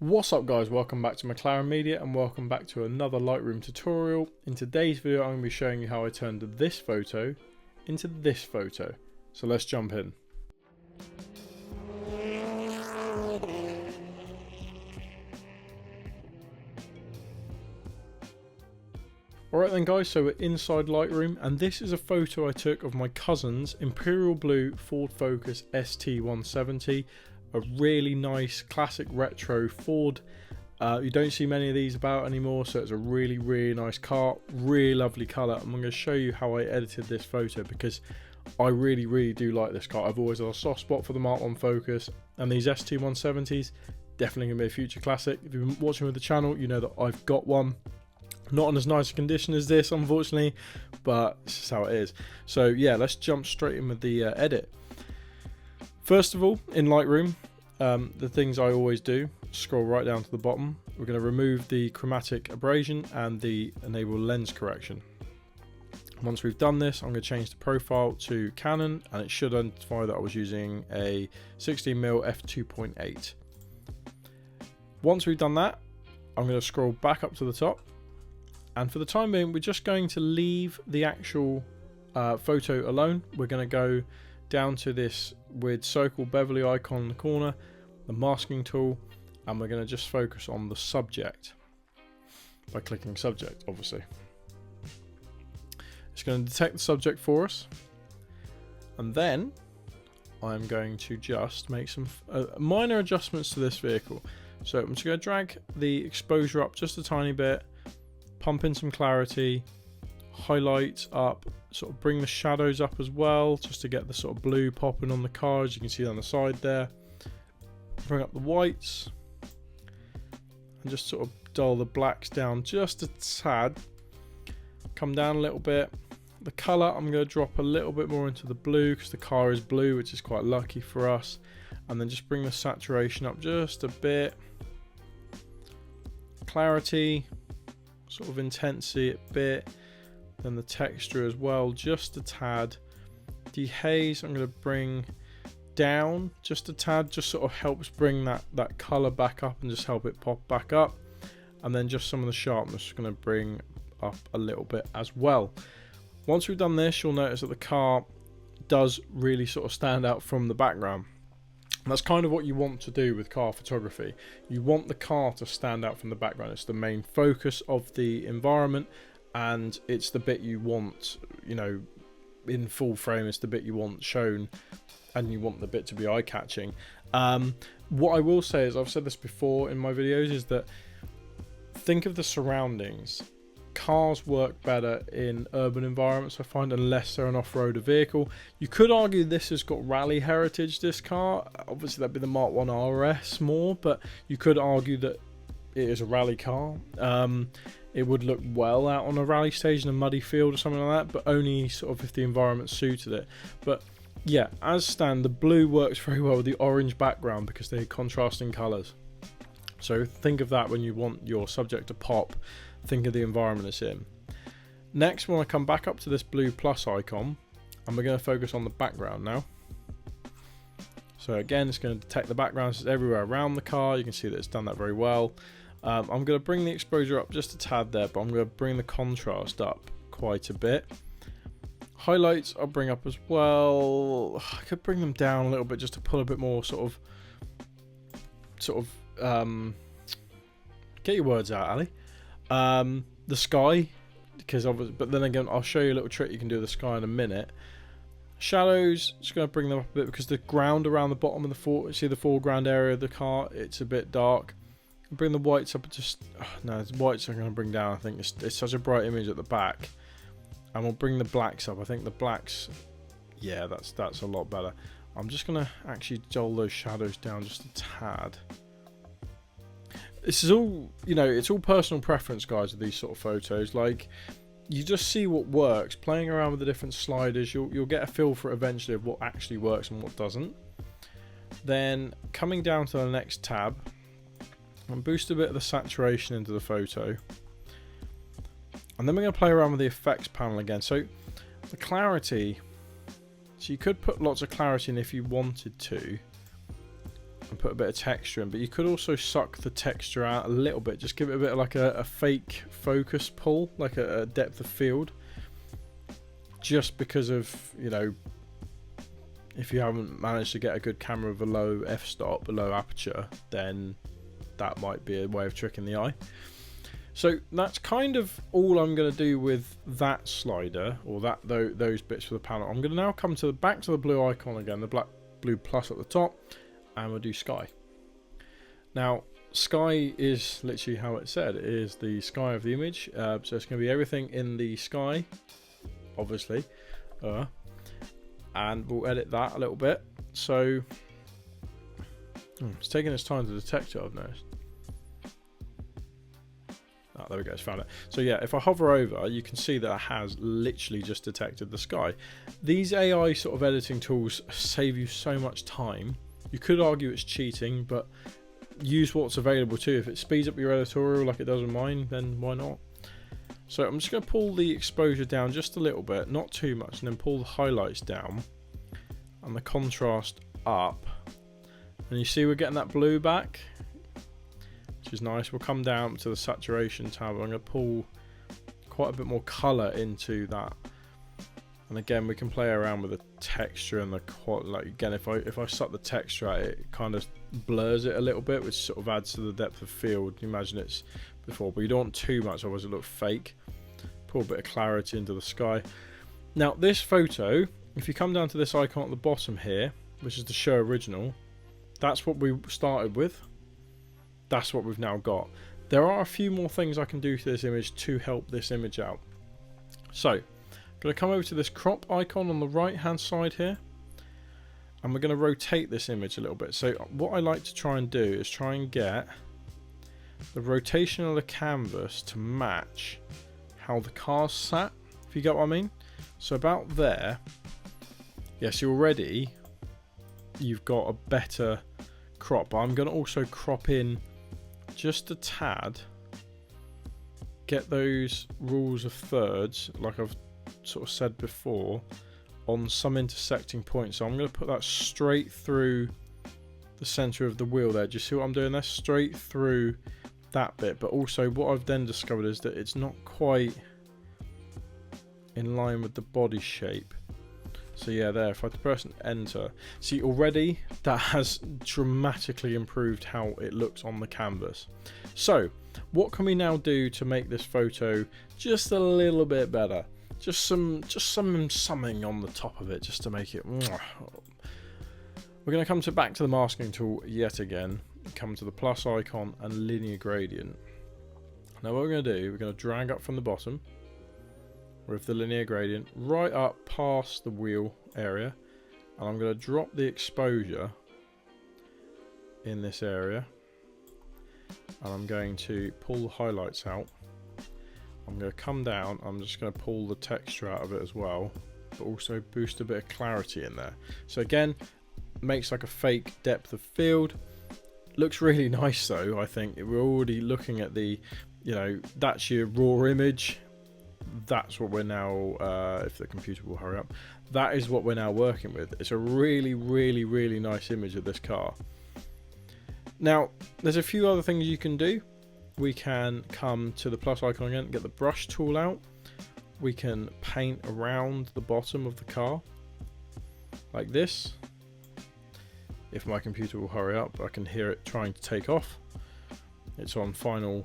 What's up guys, welcome back to McLaren Media and welcome back to another Lightroom tutorial. In today's video I'm going to be showing you how I turned this photo into this photo. So let's jump in. Alright then guys, so we're inside Lightroom and this is a photo I took of my cousin's Imperial Blue Ford Focus ST170. A really nice classic retro Ford. You don't see many of these about anymore, so it's a really nice car, really lovely colour. I'm going to show you how I edited this photo because I really do like this car. I've always had a soft spot for the Mark 1 Focus, and these ST170s definitely going to be a future classic. If you've been watching with the channel, you know that I've got one. Not in as nice a condition as this, unfortunately, but it's just how it is. So yeah, let's jump straight in with the edit. First of all, in Lightroom, the things I always do, scroll right down to the bottom. We're going to remove the chromatic abrasion and the enable lens correction. Once we've done this, I'm going to change the profile to Canon, and it should identify that I was using a 16mm f2.8. Once we've done that, I'm going to scroll back up to the top, and for the time being, we're just going to leave the actual photo alone. We're going to go down to this weird circle bevelly icon in the corner, the masking tool, and we're going to just focus on the subject by clicking subject. Obviously it's going to detect the subject for us, and then I'm going to just make some minor adjustments to this vehicle. So I'm just going to drag the exposure up just a tiny bit, pump in some clarity, highlights up, sort of bring the shadows up as well, just to get the sort of blue popping on the car, as you can see on the side there. Bring up the whites and just sort of dull the blacks down just a tad. Come down a little bit. The colour I'm going to drop a little bit more into the blue because the car is blue, which is quite lucky for us. And then just bring the saturation up just a bit. Clarity, sort of intensity a bit. Then the texture as well, just a tad. Dehaze I'm going to bring down just a tad, just sort of helps bring that colour back up and just help it pop back up. And then just some of the sharpness going to bring up a little bit as well. Once we've done this, you'll notice that the car does really sort of stand out from the background. And that's kind of what you want to do with car photography. You want the car to stand out from the background. It's the main focus of the environment, and it's the bit you want, you know, in full frame. It's the bit you want shown, and you want the bit to be eye-catching. What I will say is, I've said this before in my videos, is that think of the surroundings. Cars work better in urban environments, I find, unless they're an off-roader vehicle. You could argue this has got rally heritage, this car. Obviously that'd be the Mark 1 RS more, but you could argue that it is a rally car. It would look well out on a rally stage in a muddy field or something like that, but only sort of if the environment suited it. But yeah, as stand, the blue works very well with the orange background because they're contrasting colours. So think of that when you want your subject to pop. Think of the environment it's in. Next, when I come back up to this blue plus icon, and we're going to focus on the background now. So again, it's going to detect the background. So it's everywhere around the car. You can see that it's done that very well. I'm going to bring the exposure up just a tad there, but I'm going to bring the contrast up quite a bit. Highlights I'll bring up as well. I could bring them down a little bit just to pull a bit more sort of get your words out, Ali. The sky, because obviously, but then again, I'll show you a little trick you can do with the sky in a minute. Shadows, just going to bring them up a bit because the ground around the bottom of the see the foreground area of the car, it's a bit dark. Bring the whites up, just no, the whites I'm going to bring down. I think it's such a bright image at the back, and we'll bring the blacks up. I think the blacks, yeah, that's a lot better. I'm just going to actually dull those shadows down just a tad. This is all, you know, it's all personal preference, guys, with these sort of photos. Like, you just see what works. Playing around with the different sliders, you'll get a feel for it eventually of what actually works and what doesn't. Then coming down to the next tab, and boost a bit of the saturation into the photo, and then we're going to play around with the effects panel again. So the clarity, so you could put lots of clarity in if you wanted to. and put a bit of texture in, but you could also suck the texture out a little bit, just give it a bit of like a fake focus pull, like a depth of field, just because of, you know, if you haven't managed to get a good camera with a low f-stop, a low aperture, then that might be a way of tricking the eye. So that's kind of all I'm going to do with that slider, or those bits for the panel. I'm going to now come to back to the blue icon again, the blue plus at the top, and we'll do sky. Now sky is literally how it said, it is the sky of the image, so it's going to be everything in the sky, obviously, and we'll edit that a little bit. So it's taking its time to detect it, I've noticed. Oh, there we go, it's found it. So yeah, if I hover over, you can see that it has literally just detected the sky. These AI sort of editing tools save you so much time. You could argue it's cheating, but use what's available too. If it speeds up your editorial like it does in mine, then why not? So I'm just going to pull the exposure down just a little bit, not too much, and then pull the highlights down and the contrast up. And you see we're getting that blue back, which is nice. We'll come down to the saturation tab. I'm going to pull quite a bit more colour into that. And again, we can play around with the texture and the quality. Like again, if I suck the texture out, it kind of blurs it a little bit, which sort of adds to the depth of field. You imagine it's before, but you don't want too much, otherwise it looks fake. Pull a bit of clarity into the sky. Now this photo, if you come down to this icon at the bottom here, which is the show original, that's what we started with. That's what we've now got. There are a few more things I can do to this image to help this image out. So I'm going to come over to this crop icon on the right hand side here, and we're going to rotate this image a little bit. So what I like to try and do is try and get the rotation of the canvas to match how the car's sat, if you get what I mean. So about there, yes, already you've got a better crop. But I'm going to also crop in just a tad, get those rules of thirds, like I've sort of said before, on some intersecting points. So I'm going to put that straight through the center of the wheel there. Do you see what I'm doing there? Straight through that bit. But also what I've then discovered is that it's not quite in line with the body shape. So yeah, there, if I press enter, see already that has dramatically improved how it looks on the canvas. So what can we now do to make this photo just a little bit better? Just something on the top of it, just to make it. We're going to come back to the masking tool yet again, come to the plus icon and linear gradient. Now what we're going to do, we're going to drag up from the bottom with the linear gradient right up past the wheel area, and I'm going to drop the exposure in this area, and I'm going to pull the highlights out. I'm going to come down, I'm just going to pull the texture out of it as well, but also boost a bit of clarity in there. So again, makes like a fake depth of field. Looks really nice though, I think. We're already looking at the, you know, that's your raw image. That's what we're now, if the computer will hurry up, that is what we're now working with. It's a really, really, really nice image of this car. Now, there's a few other things you can do. We can come to the plus icon again, get the brush tool out. We can paint around the bottom of the car like this. If my computer will hurry up, I can hear it trying to take off. It's on final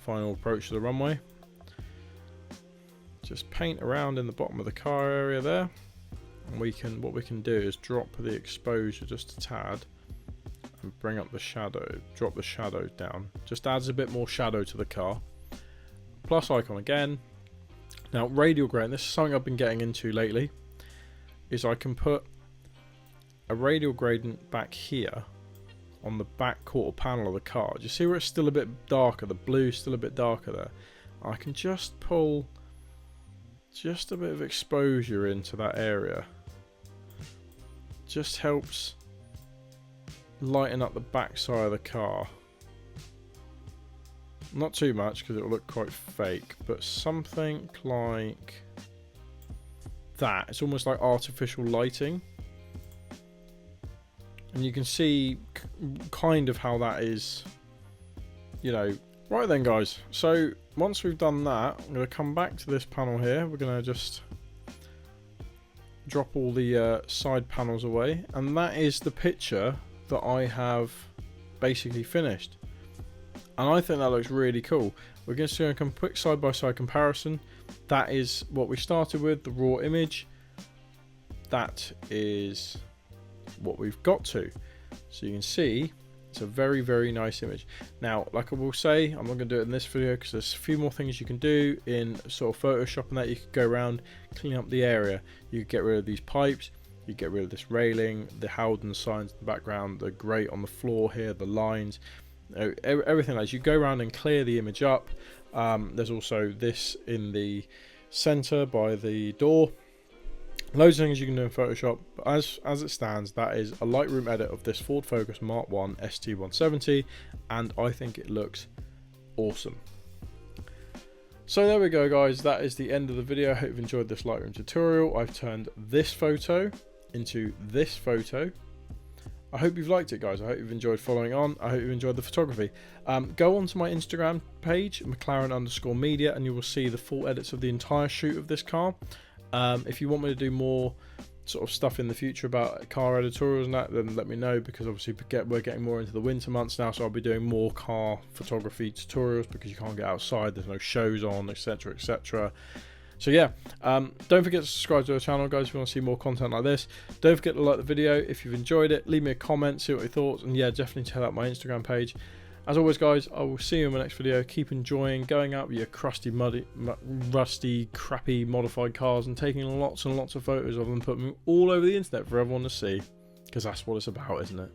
approach to the runway. Just paint around in the bottom of the car area there, and what we can do is drop the exposure just a tad and bring up the shadow, drop the shadows down. Just adds a bit more shadow to the car. Plus icon again. Now radial gradient, this is something I've been getting into lately, is I can put a radial gradient back here on the back quarter panel of the car. Do you see where it's still a bit darker? The blue's still a bit darker there. I can just pull just a bit of exposure into that area. Just helps lighten up the back side of the car. Not too much because it will look quite fake, but something like that. It's almost like artificial lighting. And you can see kind of how that is, you know. Right then guys, so once we've done that, I'm going to come back to this panel here. We're going to just drop all the side panels away, and that is the picture that I have basically finished, and I think that looks really cool. We're just going to come quick side-by-side comparison. That is what we started with, the raw image. That is what we've got to. So you can see it's a very, very nice image. Now, like I will say, I'm not going to do it in this video because there's a few more things you can do in sort of Photoshop and that. You could go around, clean up the area. You could get rid of these pipes. You get rid of this railing, the Howden signs in the background, the grate on the floor here, the lines, everything like that. You go around and clear the image up. There's also this in the center by the door. Loads of things you can do in Photoshop, but as it stands, that is a Lightroom edit of this Ford Focus Mark 1 ST170, and I think it looks awesome. So there we go guys, that is the end of the video. I hope you've enjoyed this Lightroom tutorial. I've turned this photo into this photo. I hope you've liked it guys. I hope you've enjoyed following on. I hope you've enjoyed the photography. Go on to my Instagram page, McLaren_media, and you will see the full edits of the entire shoot of this car. If you want me to do more sort of stuff in the future about car editorials and that, then let me know, because obviously we're getting more into the winter months now, so I'll be doing more car photography tutorials because you can't get outside, there's no shows on, etc, etc. So yeah, don't forget to subscribe to our channel guys if you want to see more content like this. Don't forget to like the video if you've enjoyed it, leave me a comment, see what your thoughts, and yeah, definitely check out my Instagram page. As always guys, I will see you in my next video. Keep enjoying going out with your crusty, rusty, crappy modified cars and taking lots and lots of photos of them, putting them all over the internet for everyone to see, because that's what it's about, isn't it?